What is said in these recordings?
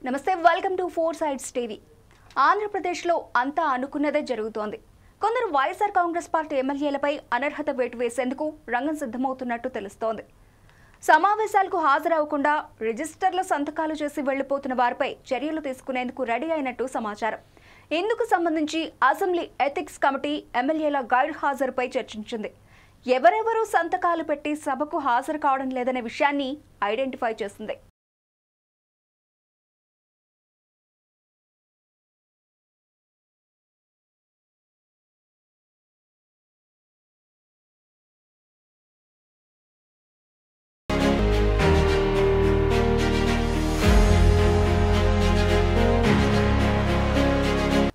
నమస్తే, welcome to four sides TV. ఆంధ్రప్రదేశ్లో అంతా అనుకున్నదే జరుగుతోంది. కొందరు వైఎస్ఆర్ కాంగ్రెస్ పార్టీ ఎమ్మెల్యేలపై అనర్హత వేటు వేసేందుకు రంగం సిద్ధమవుతున్నట్టు తెలుస్తోంది. సమావేశాలకు హాజరవకుండా రిజిస్టర్ల సంతకాలు చేసి వెళ్లిపోతున్న వారిపై చర్యలు తీసుకునేందుకు రెడీ అయినట్టు సమాచారం. ఇందుకు సంబంధించి అసెంబ్లీ ఎథిక్స్ కమిటీ ఎమ్మెల్యేల గైర్ హాజరుపై చర్చించింది. ఎవరెవరూ సంతకాలు పెట్టి సభకు హాజరు కావడం లేదనే విషయాన్ని ఐడెంటిఫై చేసింది.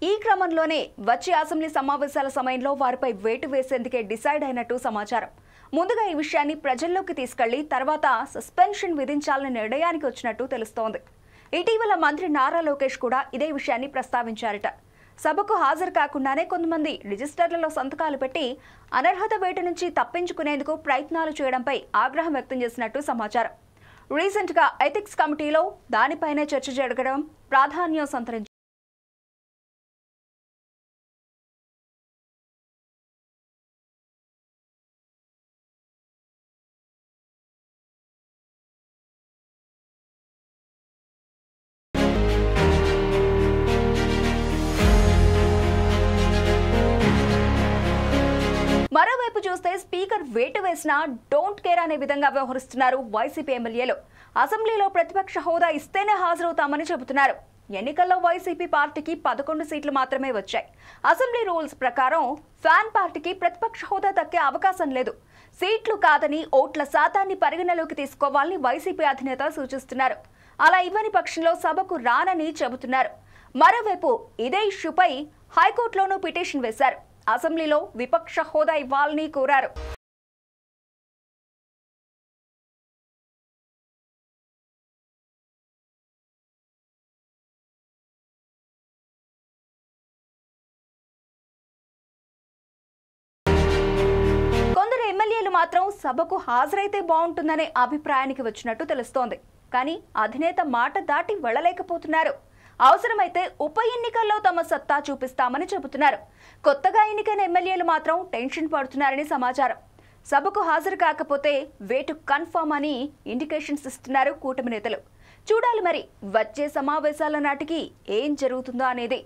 ఈ క్రమంలోనే వచ్చే అసెంబ్లీ సమావేశాల సమయంలో వారిపై వేటు వేసేందుకే డిసైడ్ అయినట్టు సమాచారం. ముందుగా ఈ విషయాన్ని ప్రజల్లోకి తీసుకెళ్లి తర్వాత సస్పెన్షన్ విధించాలనే నిర్ణయానికి వచ్చినట్టు తెలుస్తోంది. ఇటీవల మంత్రి నారా లోకేష్ కూడా ఇదే విషయాన్ని ప్రస్తావించారట. సభకు హాజరు కాకుండానే కొంతమంది రిజిస్టర్లలో సంతకాలు పెట్టి అనర్హత వేటు నుంచి తప్పించుకునేందుకు ప్రయత్నాలు చేయడంపై ఆగ్రహం వ్యక్తం చేసినట్టు సమాచారం. రీసెంట్ గా ఎథిక్స్ కమిటీలో దానిపైనే చర్చ జరగడం ప్రాధాన్యం సంతరించింది. మరోవైపు చూస్తే స్పీకర్ వేటు వేసినా డోంట్ కేర్ అనే విధంగా వ్యవహరిస్తున్నారు వైసీపీ ఎమ్మెల్యేలు. అసెంబ్లీలో ప్రతిపక్ష హోదా ఇస్తేనే హాజరవుతామని చెబుతున్నారు. ఎన్నికల్లో వైసీపీ పార్టీకి 11 సీట్లు మాత్రమే వచ్చాయి. అసెంబ్లీ రూల్స్ ప్రకారం ఫ్యాన్ పార్టీకి ప్రతిపక్ష హోదా దక్కే అవకాశం లేదు. సీట్లు కాదని ఓట్ల శాతాన్ని పరిగణలోకి తీసుకోవాలని వైసీపీ అధినేత సూచిస్తున్నారు. అలా ఇవ్వని పక్షంలో సభకు రానని చెబుతున్నారు. మరోవైపు ఇదే ఇష్యూపై హైకోర్టులోనూ పిటిషన్ వేశారు. అసెంబ్లీలో విపక్ష హోదా ఇవ్వాలని కోరారు. కొందరు ఎమ్మెల్యేలు మాత్రం సభకు హాజరైతే బాగుంటుందనే అభిప్రాయానికి వచ్చినట్టు తెలుస్తోంది. కానీ అధినేత మాట దాటి వెళ్లలేకపోతున్నారు. అవసరమైతే ఉప ఎన్నికల్లో తమ సత్తా చూపిస్తామని చెబుతున్నారు. కొత్తగా ఎన్నికైన ఎమ్మెల్యేలు మాత్రం టెన్షన్ పడుతున్నారని సమాచారం. సభకు హాజరు కాకపోతే వేటు కన్ఫర్మ్ అని ఇండికేషన్స్ ఇస్తున్నారు కూటమి నేతలు. చూడాలి మరి వచ్చే సమావేశాల నాటికి ఏం జరుగుతుందో అనేది.